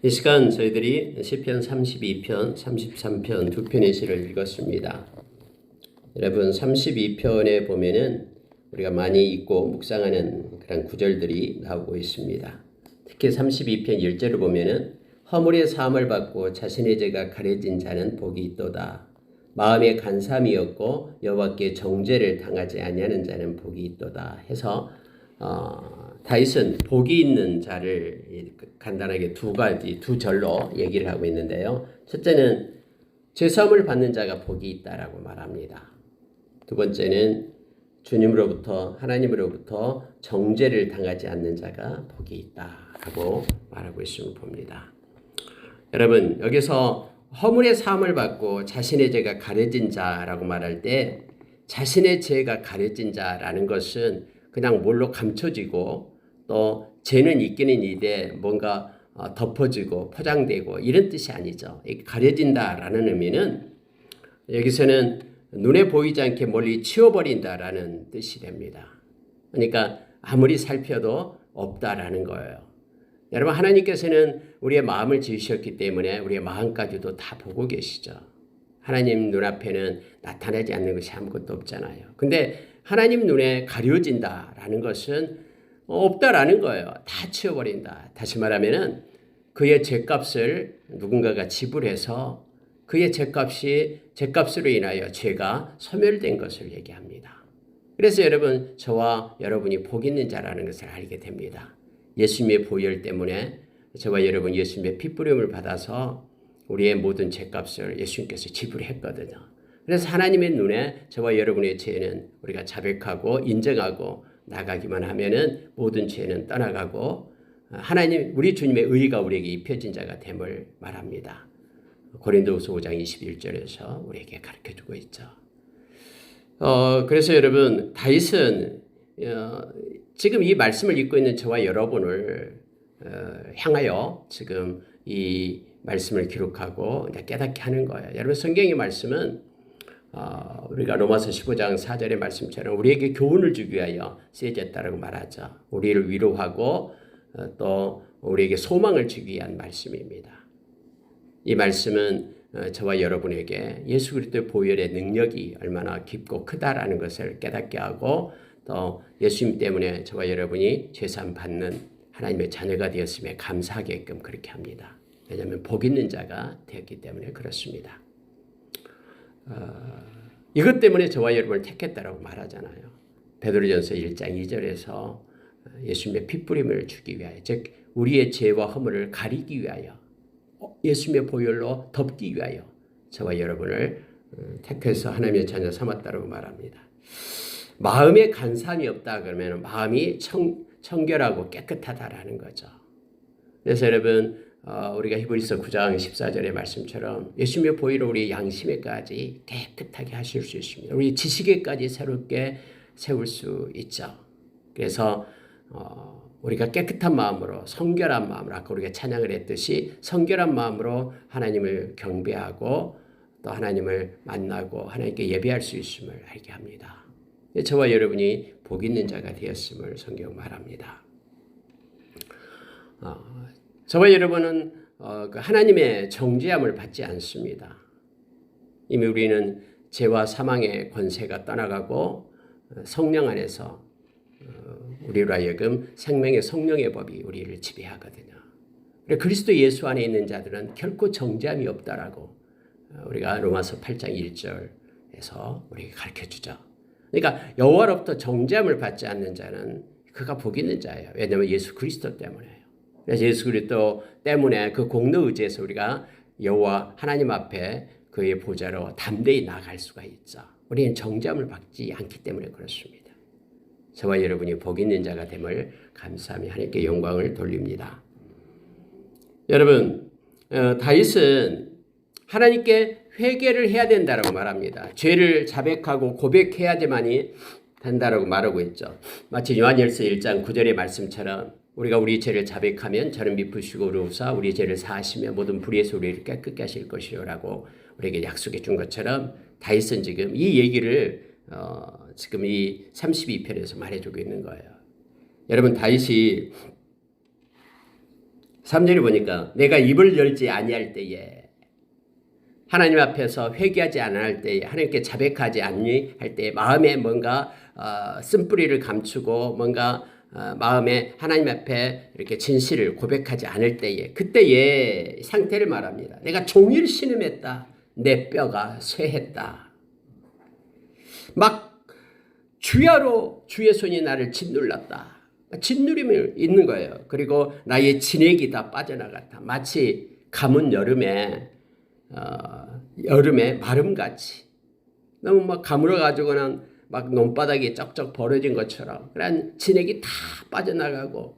이 시간 저희들이 시편 32편, 33편 두 편의 시를 읽었습니다. 여러분 32편에 보면은 우리가 많이 읽고 묵상하는 그런 구절들이 나오고 있습니다. 특히 32편 1절을 보면은 허물의 사함을 받고 자신의 죄가 가려진 자는 복이 있도다. 마음에 간삼이 없고 여호와께 정죄를 당하지 아니하는 자는 복이 있도다 해서 다윗은 복이 있는 자를 간단하게 두 절로 얘기를 하고 있는데요. 첫째는 죄사함을 받는 자가 복이 있다라고 말합니다. 두 번째는 하나님으로부터 정죄를 당하지 않는 자가 복이 있다라고 말하고 있음을 봅니다. 여러분 여기서 허물의 사함을 받고 자신의 죄가 가려진 자라고 말할 때 자신의 죄가 가려진 자라는 것은 그냥 뭘로 감춰지고 또 죄는 있기는 이데 뭔가 덮어지고 포장되고 이런 뜻이 아니죠. 가려진다라는 의미는 여기서는 눈에 보이지 않게 멀리 치워버린다라는 뜻이 됩니다. 그러니까 아무리 살펴도 없다라는 거예요. 여러분 하나님께서는 우리의 마음을 지으셨기 때문에 우리의 마음까지도 다 보고 계시죠. 하나님 눈앞에는 나타나지 않는 것이 아무것도 없잖아요. 근데 하나님 눈에 가려진다라는 것은 없다라는 거예요. 다 치워버린다. 다시 말하면은 그의 죄값을 누군가가 지불해서 그의 죄값으로 인하여 죄가 소멸된 것을 얘기합니다. 그래서 여러분 저와 여러분이 복 있는 자라는 것을 알게 됩니다. 예수님의 보혈 때문에 저와 여러분 예수님의 핏부림을 받아서 우리의 모든 죄값을 예수님께서 지불했거든요. 그래서 하나님의 눈에 저와 여러분의 죄는 우리가 자백하고 인정하고 나가기만 하면은 모든 죄는 떠나가고 하나님 우리 주님의 의가 우리에게 입혀진 자가 됨을 말합니다. 고린도후서 5장 21절에서 우리에게 가르쳐주고 있죠. 그래서 여러분 다윗은 지금 이 말씀을 읽고 있는 저와 여러분을 향하여 지금 이 말씀을 기록하고 깨닫게 하는 거예요. 여러분 성경의 말씀은 우리가 로마서 15장 4절의 말씀처럼 우리에게 교훈을 주기 위하여 쓰여졌다라고 말하죠. 우리를 위로하고 또 우리에게 소망을 주기 위한 말씀입니다. 이 말씀은 저와 여러분에게 예수 그리스도의 보혈의 능력이 얼마나 깊고 크다라는 것을 깨닫게 하고 또 예수님 때문에 저와 여러분이 죄사함 받는 하나님의 자녀가 되었음에 감사하게끔 그렇게 합니다. 왜냐하면 복 있는 자가 되었기 때문에 그렇습니다. 이것 때문에 저와 여러분을 택했다라고 말하잖아요. 베드로전서 1장 2절에서 예수님의 핏부림을 주기 위하여 즉 우리의 죄와 허물을 가리기 위하여 예수님의 보혈로 덮기 위하여 저와 여러분을 택해서 하나님의 자녀 삼았다라고 말합니다. 마음에 간삼이 없다 그러면 마음이 청결하고 깨끗하다라는 거죠. 그래서 여러분 우리가 히브리서 9장 14절의 말씀처럼 예수님의 보혈로 우리 양심에까지 깨끗하게 하실 수 있습니다. 우리 지식에까지 새롭게 세울 수 있죠. 그래서 우리가 깨끗한 마음으로 성결한 마음으로 아까 우리가 찬양을 했듯이 성결한 마음으로 하나님을 경배하고 또 하나님을 만나고 하나님께 예배할 수 있음을 알게 합니다. 저와 여러분이 복 있는 자가 되었음을 성경 말합니다. 저와 여러분은 하나님의 정죄함을 받지 않습니다. 이미 우리는 죄와 사망의 권세가 떠나가고 성령 안에서 우리로 하여금 생명의 성령의 법이 우리를 지배하거든요. 그리스도 예수 안에 있는 자들은 결코 정죄함이 없다라고 우리가 로마서 8장 1절에서 우리에게 가르쳐주죠. 그러니까 여호와로부터 정죄함을 받지 않는 자는 그가 복 있는 자예요. 왜냐하면 예수 그리스도 때문에요. 그래서 예수 그리스도 때문에 그 공로 의지에서 우리가 여호와 하나님 앞에 그의 보좌로 담대히 나아갈 수가 있죠. 우리는 정죄함을 받지 않기 때문에 그렇습니다. 저와 여러분이 복 있는 자가 됨을 감사하며 하나님께 영광을 돌립니다. 여러분 다윗은 하나님께 회개를 해야 된다라고 말합니다. 죄를 자백하고 고백해야지만이 된다라고 말하고 있죠. 마치 요한일서 1장 9절의 말씀처럼 우리가 우리 죄를 자백하면 저는 미쁘시고 의로우사 우리 죄를 사하시며 모든 불의에서 우리를 깨끗게 하실 것이라고 우리에게 약속해 준 것처럼 다윗은 지금 이 얘기를 지금 이 32편에서 말해주고 있는 거예요. 여러분 다윗이 3절에 보니까 내가 입을 열지 아니할 때에 하나님 앞에서 회개하지 않을 때에 하나님께 자백하지 아니할 때에 마음에 뭔가 쓴뿌리를 감추고 뭔가 마음에 하나님 앞에 이렇게 진실을 고백하지 않을 때에 그때의 상태를 말합니다. 내가 종일 신음했다. 내 뼈가 쇠했다. 막 주야로 주의 손이 나를 짓눌렀다. 짓누림이 있는 거예요. 그리고 나의 진액이 다 빠져나갔다. 마치 가문 여름에 마름같이 너무 막 가물어가지고는 막 논바닥이 쩍쩍 벌어진 것처럼 그런 진액이 다 빠져나가고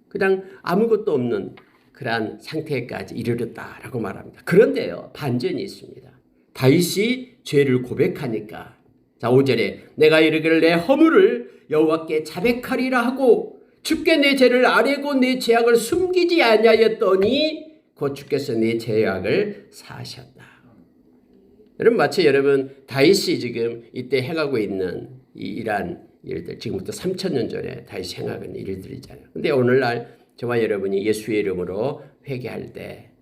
그냥 아무것도 없는 그러한 상태까지 이르렀다라고 말합니다. 그런데요, 반전이 있습니다. 다윗이 죄를 고백하니까 자 5절에 내가 이르기를 내 허물을 여호와께 자백하리라 하고 주께 내 죄를 아뢰고 내 죄악을 숨기지 아니하였더니 곧 주께서 내 죄악을 사하셨다. 여러분 마치 여러분 다윗이 지금 이때 행하고 있는 이러한 일들 지금부터 3000년 전에 다윗이 행하고 있는 일들이잖아요. 근데 오늘날 저와 여러분이 예수의 이름으로 회개할 때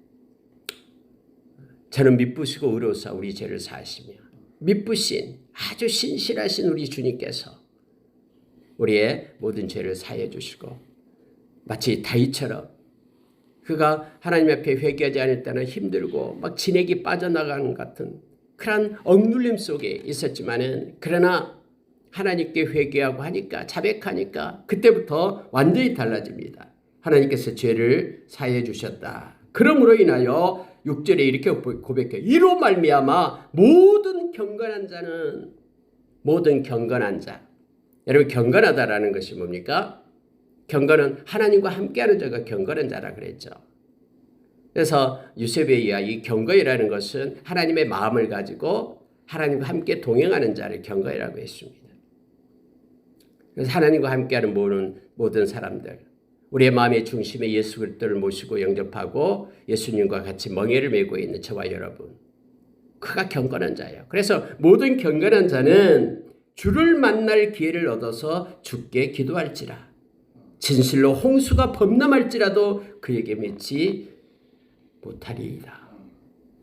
저는 미쁘시고 의로우사 우리 죄를 사하시며 미쁘신 아주 신실하신 우리 주님께서 우리의 모든 죄를 사해 주시고 마치 다윗처럼 그가 하나님 앞에 회개하지 않을 때는 힘들고 막 진액이 빠져나가는 같은 그런 억눌림 속에 있었지만은 그러나 하나님께 회개하고 하니까 자백하니까 그때부터 완전히 달라집니다. 하나님께서 죄를 사해 주셨다. 그러므로 인하여 6절에 이렇게 고백해요. 이로 말미암아 모든 경건한 자 여러분 경건하다라는 것이 뭡니까? 경건은 하나님과 함께하는 자가 경건한 자라 그랬죠. 그래서 유세베이야 이 경건이라는 것은 하나님의 마음을 가지고 하나님과 함께 동행하는 자를 경건이라고 했습니다. 그래서 하나님과 함께하는 모든 사람들 우리의 마음의 중심에 예수 그리스도를 모시고 영접하고 예수님과 같이 멍에를 메고 있는 저와 여러분 그가 경건한 자예요. 그래서 모든 경건한 자는 주를 만날 기회를 얻어서 주께 기도할지라 진실로 홍수가 범람할지라도 그에게 믿지 못하리이다.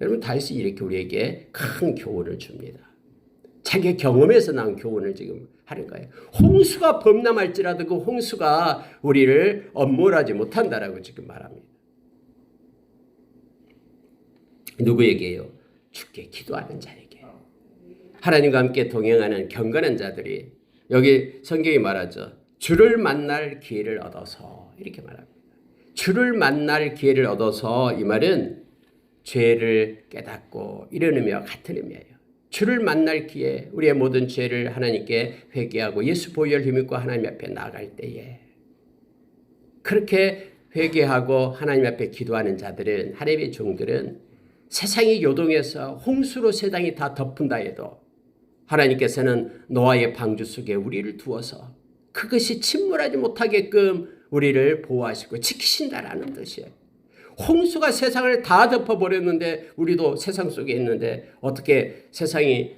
여러분 다윗이 이렇게 우리에게 큰 교훈을 줍니다. 자기 경험에서 나온 교훈을 지금 하는 거예요. 홍수가 범람할지라도 그 홍수가 우리를 엄몰하지 못한다라고 지금 말합니다. 누구에게요? 주께 기도하는 자에게. 하나님과 함께 동행하는 경건한 자들이 여기 성경이 말하죠. 주를 만날 기회를 얻어서 이렇게 말합니다. 주를 만날 기회를 얻어서 이 말은 죄를 깨닫고 이런 의미와 같은 의미예요. 주를 만날 기회, 우리의 모든 죄를 하나님께 회개하고 예수 보혈 힘입고 하나님 앞에 나아갈 때에 그렇게 회개하고 하나님 앞에 기도하는 자들은 하나님의 종들은 세상이 요동해서 홍수로 세상이 다 덮은다 해도 하나님께서는 노아의 방주 속에 우리를 두어서 그것이 침몰하지 못하게끔 우리를 보호하시고 지키신다라는 뜻이에요. 홍수가 세상을 다 덮어버렸는데 우리도 세상 속에 있는데 어떻게 세상이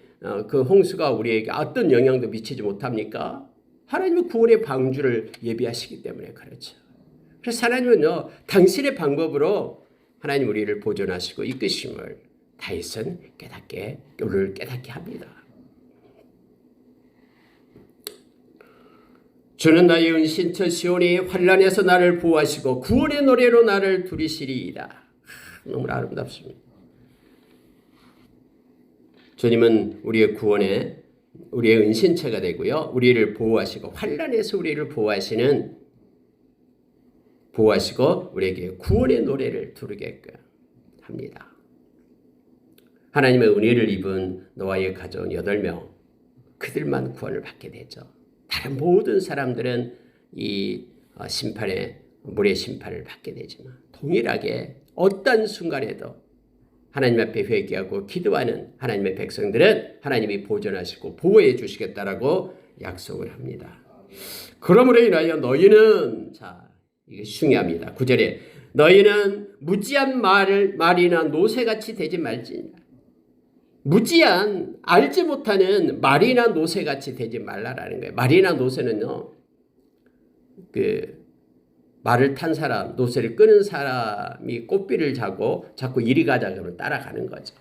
그 홍수가 우리에게 어떤 영향도 미치지 못합니까? 하나님은 구원의 방주를 예비하시기 때문에 그렇죠. 그래서 하나님은요 당신의 방법으로 하나님 우리를 보존하시고 이끄심을 다윗은 우리를 깨닫게 합니다. 주는 나의 은신처 시온이 환난에서 나를 보호하시고 구원의 노래로 나를 두리시리이다. 너무 아름답습니다. 주님은 우리의 구원에 우리의 은신처가 되고요. 우리를 보호하시고 환난에서 우리를 보호하시고 우리에게 구원의 노래를 부르게끔 합니다. 하나님의 은혜를 입은 노아의 가족 8명 그들만 구원을 받게 되죠. 다른 모든 사람들은 이 물의 심판을 받게 되지만 동일하게 어떤 순간에도 하나님 앞에 회개하고 기도하는 하나님의 백성들은 하나님이 보존하시고 보호해 주시겠다라고 약속을 합니다. 그러므로 인하여 너희는 이게 중요합니다. 9절에 너희는 무지한 말이나 노새같이 되지 말지니라. 무지한 알지 못하는 말이나 노새같이 되지 말라라는 거예요. 말이나 노새는요. 말을 탄 사람, 노새를 끄는 사람이 꽃비를 자꾸 이리 가자 그러면 따라가는 거죠.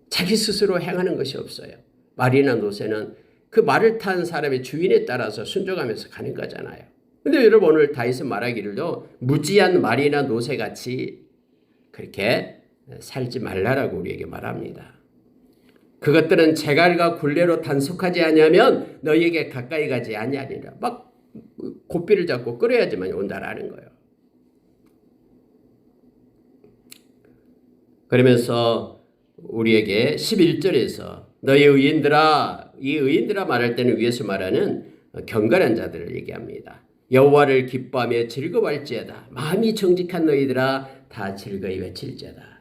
자기 스스로 행하는 것이 없어요. 말이나 노새는 그 말을 탄 사람의 주인에 따라서 순종하면서 가는 거잖아요. 근데 여러분 오늘 다윗은 말하기를요. 무지한 말이나 노새같이 그렇게 살지 말라라고 우리에게 말합니다. 그것들은 재갈과 굴레로 단속하지 아니하면 너희에게 가까이 가지 아니하리라. 막 고삐를 잡고 끌어야지만 온다라는 거예요. 그러면서 우리에게 11절에서 너희 의인들아, 이 의인들아 말할 때는 위에서 말하는 경건한 자들을 얘기합니다. 여호와를 기뻐하며 즐거워할지어다. 마음이 정직한 너희들아 다 즐거이 외칠지어다.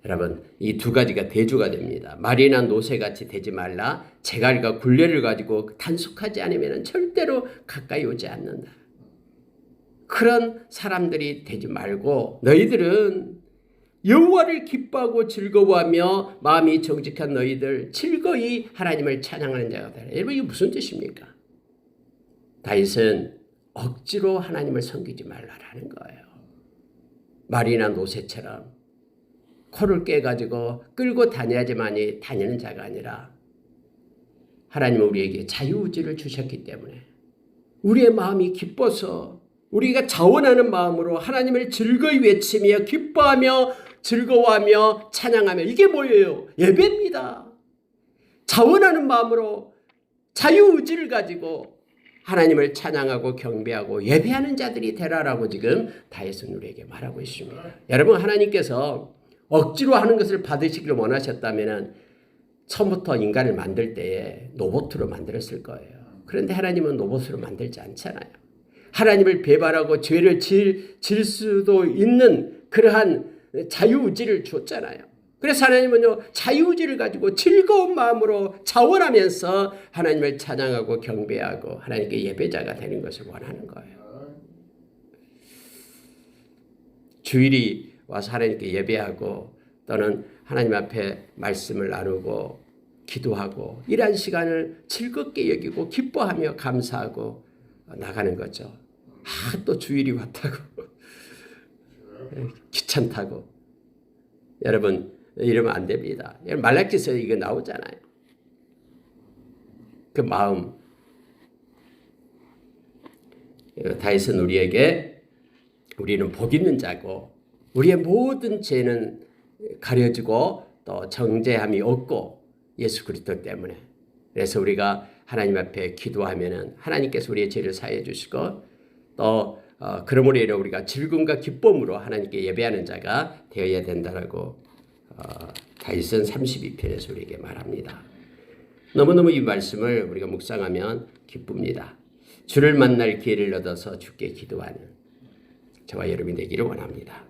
여러분 이 두 가지가 대조가 됩니다. 말이나 노새같이 되지 말라. 재갈과 굴레를 가지고 단속하지 않으면 절대로 가까이 오지 않는다. 그런 사람들이 되지 말고 너희들은 여호와를 기뻐하고 즐거워하며 마음이 정직한 너희들 즐거이 하나님을 찬양하는 자가 되라. 여러분 이게 무슨 뜻입니까? 다윗은 억지로 하나님을 섬기지 말라라는 거예요. 말이나 노새처럼 코를 깨가지고 끌고 다녀야지만이 다니는 자가 아니라 하나님은 우리에게 자유의지를 주셨기 때문에 우리의 마음이 기뻐서 우리가 자원하는 마음으로 하나님을 즐거이 외치며 기뻐하며 즐거워하며 찬양하며 이게 뭐예요? 예배입니다. 자원하는 마음으로 자유의지를 가지고 하나님을 찬양하고 경배하고 예배하는 자들이 되라라고 지금 다윗은 우리에게 말하고 있습니다. 여러분 하나님께서 억지로 하는 것을 받으시기를 원하셨다면 처음부터 인간을 만들 때에 로봇으로 만들었을 거예요. 그런데 하나님은 로봇으로 만들지 않잖아요. 하나님을 배반하고 죄를 질 수도 있는 그러한 자유의지를 줬잖아요. 그래서 하나님은요 자유의지를 가지고 즐거운 마음으로 자원하면서 하나님을 찬양하고 경배하고 하나님께 예배자가 되는 것을 원하는 거예요. 주일이 와서 하나님께 예배하고 또는 하나님 앞에 말씀을 나누고 기도하고 이러한 시간을 즐겁게 여기고 기뻐하며 감사하고 나가는 거죠. 또 주일이 왔다고 귀찮다고 여러분 이러면 안 됩니다. 말라기서에 이거 나오잖아요. 그 마음 다윗은 우리에게 우리는 복 있는 자고 우리의 모든 죄는 가려지고 또 정죄함이 없고 예수 그리스도 때문에 그래서 우리가 하나님 앞에 기도하면은 하나님께서 우리의 죄를 사해 주시고 또 그러므로 인해 우리가 즐거움과 기쁨으로 하나님께 예배하는 자가 되어야 된다라고 다윗은 32편에서 우리에게 말합니다. 너무너무 이 말씀을 우리가 묵상하면 기쁩니다. 주를 만날 기회를 얻어서 주께 기도하는 저와 여러분이 되기를 원합니다.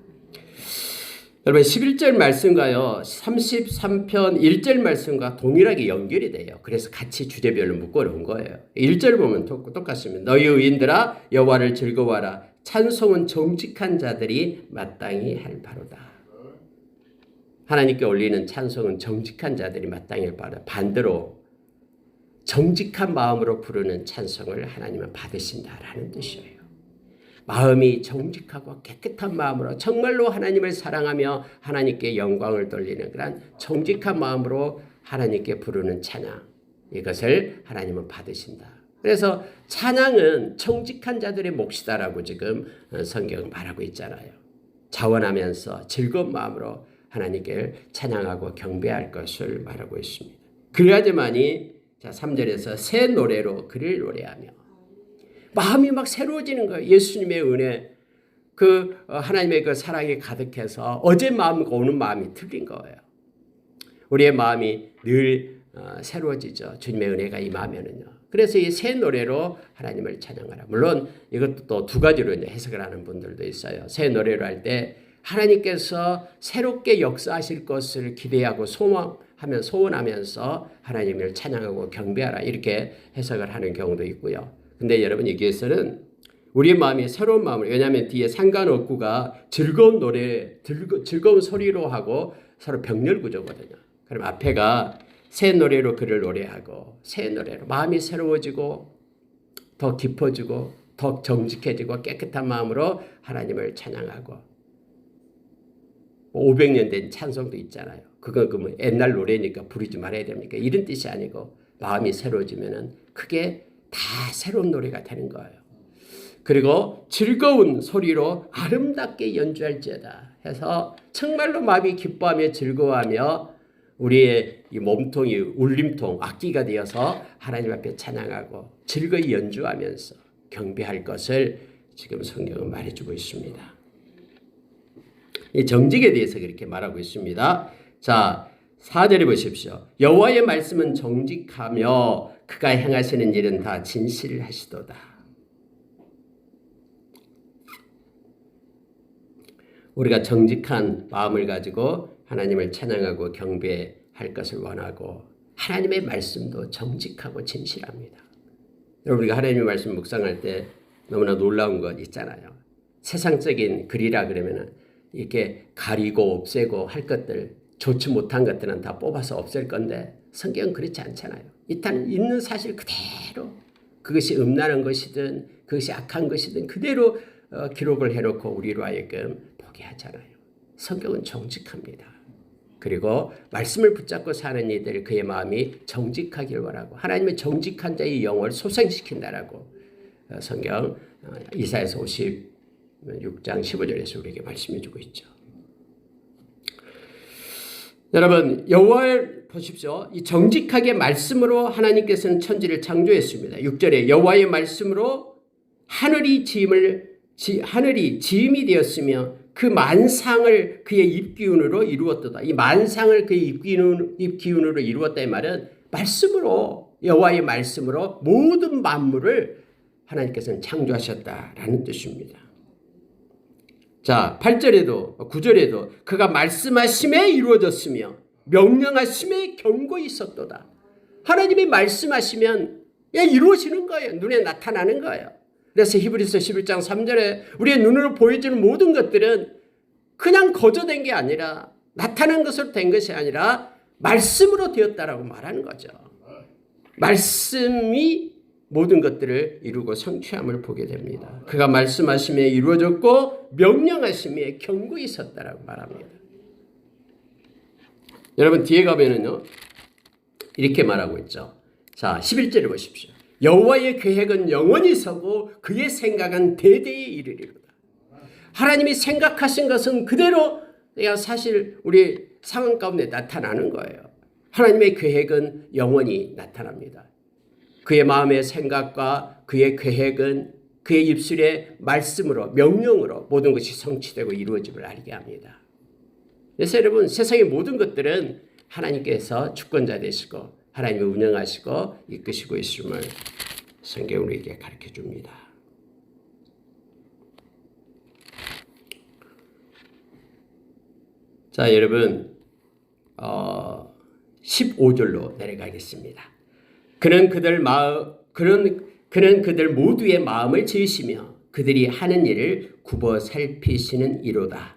여러분 11절 말씀과요 33편 1절 말씀과 동일하게 연결이 돼요. 그래서 같이 주제별로 묶어놓은 거예요. 1절 보면 똑같습니다. 너희 의인들아 여호와를 즐거워하라. 찬송은 정직한 자들이 마땅히 할 바로다. 하나님께 올리는 찬송은 정직한 자들이 마땅히 할 바로다. 반대로 정직한 마음으로 부르는 찬송을 하나님은 받으신다라는 뜻이에요. 마음이 정직하고 깨끗한 마음으로 정말로 하나님을 사랑하며 하나님께 영광을 돌리는 그런 정직한 마음으로 하나님께 부르는 찬양 이것을 하나님은 받으신다. 그래서 찬양은 정직한 자들의 몫이다라고 지금 성경은 말하고 있잖아요. 자원하면서 즐거운 마음으로 하나님께 찬양하고 경배할 것을 말하고 있습니다. 그래야지만이 3절에서 새 노래로 그를 노래하며 마음이 막 새로워지는 거예요. 예수님의 은혜, 하나님의 그 사랑이 가득해서 어제 마음과 오늘 마음이 틀린 거예요. 우리의 마음이 늘 새로워지죠. 주님의 은혜가 임하면은요. 그래서 이 새 노래로 하나님을 찬양하라. 물론 이것도 또 두 가지로 이제 해석을 하는 분들도 있어요. 새 노래로 할 때 하나님께서 새롭게 역사하실 것을 기대하고 소원하면서 하나님을 찬양하고 경배하라 이렇게 해석을 하는 경우도 있고요. 근데 여러분 여기에서는 우리의 마음이 새로운 마음을 왜냐하면 뒤에 상관없구가 즐거운 노래, 즐거운 소리로 하고 서로 병렬 구조거든요. 그럼 앞에가 새 노래로 그를 노래하고 새 노래로 마음이 새로워지고 더 깊어지고 더 정직해지고 깨끗한 마음으로 하나님을 찬양하고 500년 된 찬송도 있잖아요. 그거 뭐 옛날 노래니까 부르지 말아야 됩니까? 이런 뜻이 아니고 마음이 새로워지면은 그게 다 새로운 노래가 되는 거예요. 그리고 즐거운 소리로 아름답게 연주할지어다 해서 정말로 마음이 기뻐하며 즐거워하며 우리의 이 몸통이 울림통 악기가 되어서 하나님 앞에 찬양하고 즐거이 연주하면서 경배할 것을 지금 성경은 말해주고 있습니다. 이 정직에 대해서 그렇게 말하고 있습니다. 자, 4절에 보십시오. 여호와의 말씀은 정직하며 그가 행하시는 일은 다 진실하시도다. 우리가 정직한 마음을 가지고 하나님을 찬양하고 경배할 것을 원하고 하나님의 말씀도 정직하고 진실합니다. 여러분 우리가 하나님의 말씀 묵상할 때 너무나 놀라운 것 있잖아요. 세상적인 글이라 그러면은 이렇게 가리고 없애고 할 것들 좋지 못한 것들은 다 뽑아서 없앨 건데 성경은 그렇지 않잖아요. 일단 있는 사실 그대로 그것이 음란한 것이든 그것이 악한 것이든 그대로 기록을 해놓고 우리로 하여금 보게 하잖아요. 성경은 정직합니다. 그리고 말씀을 붙잡고 사는 이들 그의 마음이 정직하길 원하고 하나님의 정직한 자의 영을 소생시킨다라고 성경 이사야서 56장 15절에서 우리에게 말씀해 주고 있죠. 여러분 여호와를 보십시오. 이 정직하게 말씀으로 하나님께서는 천지를 창조했습니다. 6절에 여호와의 말씀으로 하늘이 지음이 되었으며 그 만상을 그의 입기운으로 이루었도다. 이 만상을 그의 입기운으로 이루었다 이 말은 말씀으로 여호와의 말씀으로 모든 만물을 하나님께서는 창조하셨다라는 뜻입니다. 자, 8절에도 9절에도 그가 말씀하심에 이루어졌으며 명령하심에 경고히 있었도다. 하나님이 말씀하시면 이루어지는 거예요. 눈에 나타나는 거예요. 그래서 히브리서 11장 3절에 우리의 눈으로 보여지는 모든 것들은 그냥 거저된 게 아니라 나타난 것으로 된 것이 아니라 말씀으로 되었다라고 말하는 거죠. 말씀이 모든 것들을 이루고 성취함을 보게 됩니다. 그가 말씀하심에 이루어졌고 명령하심에 경고히 있었다라고 말합니다. 여러분 뒤에 가면은요 이렇게 말하고 있죠. 자 11절을 보십시오. 여호와의 계획은 영원히 서고 그의 생각은 대대에 이르리로다. 하나님이 생각하신 것은 그대로 사실 우리 상황 가운데 나타나는 거예요. 하나님의 계획은 영원히 나타납니다. 그의 마음의 생각과 그의 계획은 그의 입술의 말씀으로 명령으로 모든 것이 성취되고 이루어짐을 알게 합니다. 그래서 여러분 세상의 모든 것들은 하나님께서 주권자 되시고 하나님이 운영하시고 이끄시고 있음을 성경은 우리에게 가르쳐 줍니다. 자 여러분 15절로 내려가겠습니다. 그는 그들 모두의 마음을 지으시며 그들이 하는 일을 굽어 살피시는 이로다.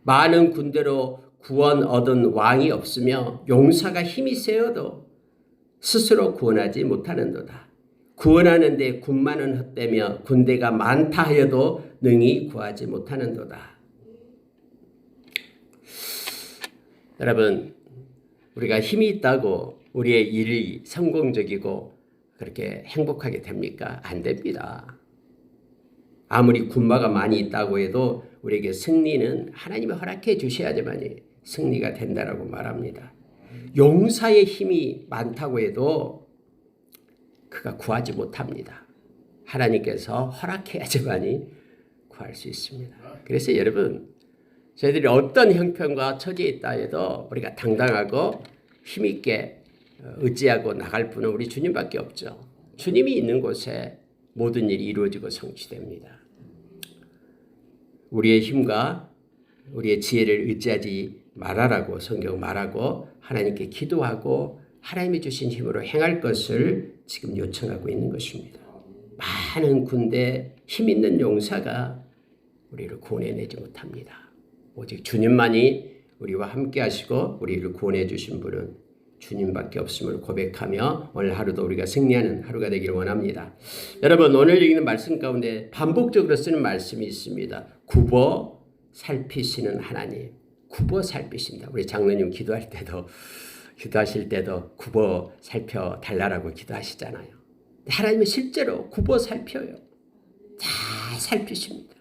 많은 군대로 구원 얻은 왕이 없으며 용사가 힘이 세어도 스스로 구원하지 못하는도다. 구원하는 데 군마는 헛되며 군대가 많다 하여도 능히 구하지 못하는도다. 여러분 우리가 힘이 있다고 우리의 일이 성공적이고 그렇게 행복하게 됩니까? 안 됩니다. 아무리 군마가 많이 있다고 해도 우리에게 승리는 하나님이 허락해 주셔야지만 승리가 된다라고 말합니다. 용사의 힘이 많다고 해도 그가 구하지 못합니다. 하나님께서 허락해야지만 구할 수 있습니다. 그래서 여러분 저희들이 어떤 형편과 처지에 있다 해도 우리가 당당하고 힘있게 의지하고 나갈 분은 우리 주님밖에 없죠. 주님이 있는 곳에 모든 일이 이루어지고 성취됩니다. 우리의 힘과 우리의 지혜를 의지하지 말아라고 성경 말하고 하나님께 기도하고 하나님이 주신 힘으로 행할 것을 지금 요청하고 있는 것입니다. 많은 군대 힘 있는 용사가 우리를 구원해내지 못합니다. 오직 주님만이 우리와 함께 하시고 우리를 구원해 주신 분은 주님밖에 없음을 고백하며 오늘 하루도 우리가 승리하는 하루가 되기를 원합니다. 여러분, 오늘 읽는 말씀 가운데 반복적으로 쓰는 말씀이 있습니다. 굽어 살피시는 하나님. 굽어 살피신다. 우리 장로님 기도하실 때도 굽어 살펴 달라라고 기도하시잖아요. 하나님은 실제로 굽어 살펴요. 잘 살피십니다.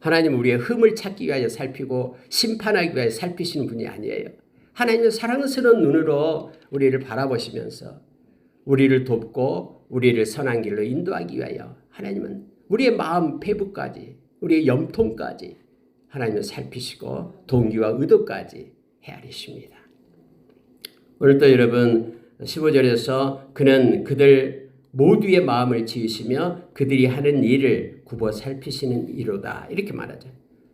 하나님은 우리의 흠을 찾기 위하여 살피고 심판하기 위하여 살피시는 분이 아니에요. 하나님은 사랑스러운 눈으로 우리를 바라보시면서 우리를 돕고 우리를 선한 길로 인도하기 위하여 하나님은 우리의 마음 배부까지 우리의 염통까지 하나님은 살피시고 동기와 의도까지 헤아리십니다. 오늘도 여러분 15절에서 그는 그들 모두의 마음을 지으시며 그들이 하는 일을 굽어 살피시는 이로다 이렇게 말하죠.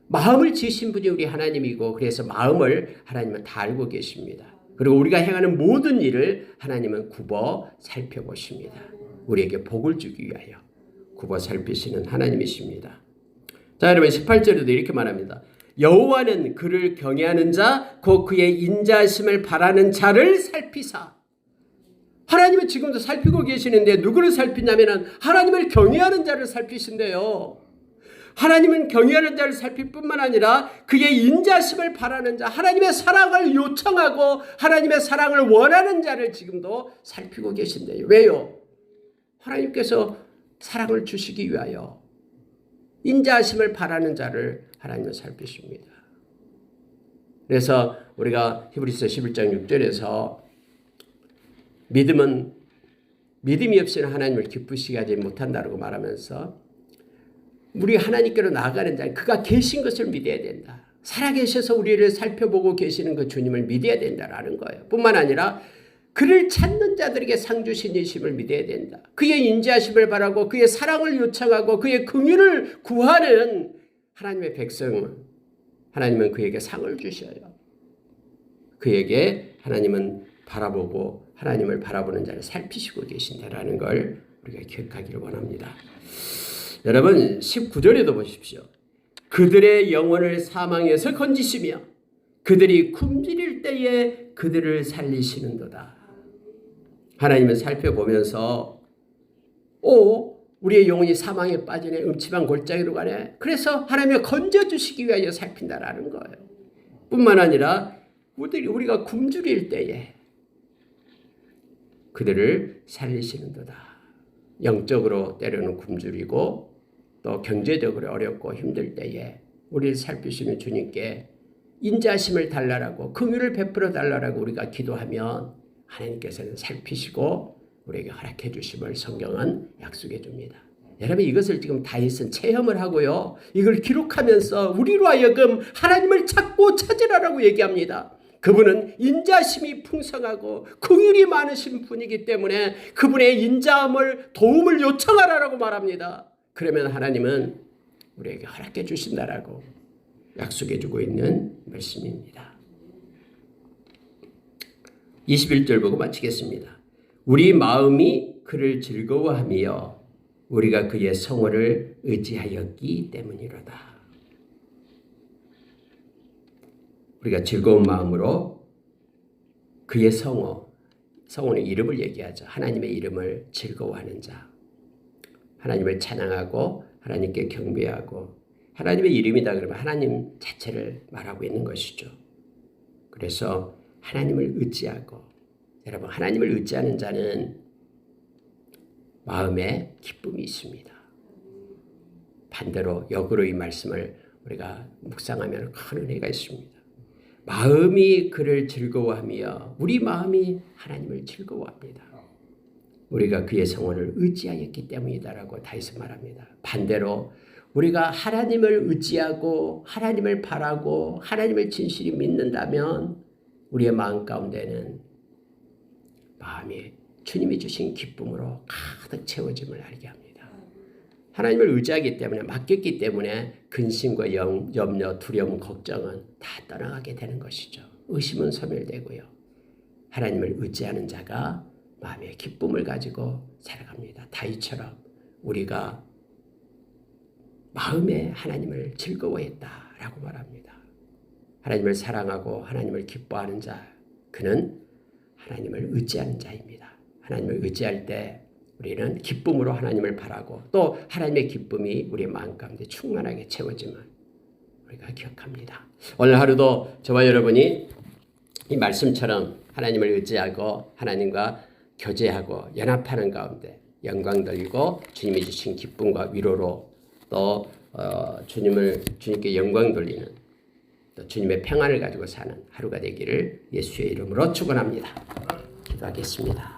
마음을 지으신 분이 우리 하나님이고 그래서 마음을 하나님은 다 알고 계십니다. 그리고 우리가 행하는 모든 일을 하나님은 굽어 살펴보십니다. 우리에게 복을 주기 위하여 굽어 살피시는 하나님이십니다. 자, 여러분 18절에도 이렇게 말합니다. 여호와는 그를 경외하는 자 곧 그의 인자하심을 바라는 자를 살피사. 하나님은 지금도 살피고 계시는데 누구를 살피냐면 하나님을 경외하는 자를 살피신대요. 하나님은 경외하는 자를 살필 뿐만 아니라 그의 인자심을 바라는 자, 하나님의 사랑을 요청하고 하나님의 사랑을 원하는 자를 지금도 살피고 계신대요. 왜요? 하나님께서 사랑을 주시기 위하여 인자심을 바라는 자를 하나님은 살피십니다. 그래서 우리가 히브리서 11장 6절에서 믿음이 없이는 하나님을 기쁘시게 하지 못한다고 말하면서 우리 하나님께로 나아가는 자, 그가 계신 것을 믿어야 된다. 살아계셔서 우리를 살펴보고 계시는 그 주님을 믿어야 된다라는 거예요. 뿐만 아니라 그를 찾는 자들에게 상 주신 이심을 믿어야 된다. 그의 인자하심을 바라고 그의 사랑을 요청하고 그의 긍휼을 구하는 하나님의 백성은 하나님은 그에게 상을 주셔요. 그에게 하나님은 바라보고 하나님을 바라보는 자를 살피시고 계신다라는 걸 우리가 기억하기를 원합니다. 여러분 19절에도 보십시오. 그들의 영혼을 사망에서 건지시며 그들이 굶주릴 때에 그들을 살리시는도다. 하나님은 살펴보면서 우리의 영혼이 사망에 빠지네, 음침한 골짜기로 가네. 그래서 하나님이 건져주시기 위하여 살핀다라는 거예요. 뿐만 아니라 우리가 굶주릴 때에 그들을 살리시는도다. 영적으로 때로는 굶주리고 또 경제적으로 어렵고 힘들 때에 우리를 살피시는 주님께 인자심을 달라라고 긍휼을 베풀어 달라라고 우리가 기도하면 하나님께서는 살피시고 우리에게 허락해 주심을 성경은 약속해 줍니다. 여러분 이것을 지금 다윗은 체험을 하고요. 이걸 기록하면서 우리로 하여금 하나님을 찾고 찾으라라고 얘기합니다. 그분은 인자심이 풍성하고 긍휼이 많으신 분이기 때문에 그분의 인자함을 도움을 요청하라라고 말합니다. 그러면 하나님은 우리에게 허락해 주신다라고 약속해 주고 있는 말씀입니다. 21절 보고 마치겠습니다. 우리 마음이 그를 즐거워하며 우리가 그의 성호를 의지하였기 때문이로다. 우리가 즐거운 마음으로 그의 성호는 이름을 얘기하죠. 하나님의 이름을 즐거워하는 자. 하나님을 찬양하고 하나님께 경배하고 하나님의 이름이다 그러면 하나님 자체를 말하고 있는 것이죠. 그래서 하나님을 의지하고 여러분 하나님을 의지하는 자는 마음에 기쁨이 있습니다. 반대로 역으로 이 말씀을 우리가 묵상하면 큰 은혜가 있습니다. 마음이 그를 즐거워하며 우리 마음이 하나님을 즐거워합니다. 우리가 그의 성원을 의지하였기 때문이다라고 다윗은 말합니다. 반대로 우리가 하나님을 의지하고 하나님을 바라고 하나님을 진실히 믿는다면 우리의 마음 가운데는 마음이 주님이 주신 기쁨으로 가득 채워짐을 알게 합니다. 하나님을 의지하기 때문에 맡겼기 때문에 근심과 염려, 두려움, 걱정은 다 떠나가게 되는 것이죠. 의심은 소멸되고요. 하나님을 의지하는 자가 마음의 기쁨을 가지고 살아갑니다. 다윗처럼 우리가 마음에 하나님을 즐거워했다라고 말합니다. 하나님을 사랑하고 하나님을 기뻐하는 자, 그는 하나님을 의지하는 자입니다. 하나님을 의지할 때 우리는 기쁨으로 하나님을 바라고 또 하나님의 기쁨이 우리의 마음 가운데 충만하게 채워지면 우리가 기억합니다. 오늘 하루도 저와 여러분이 이 말씀처럼 하나님을 의지하고 하나님과 교제하고 연합하는 가운데 영광 돌리고 주님이 주신 기쁨과 위로로 또 주님께 영광 돌리는 또 주님의 평안을 가지고 사는 하루가 되기를 예수의 이름으로 축원합니다. 기도하겠습니다.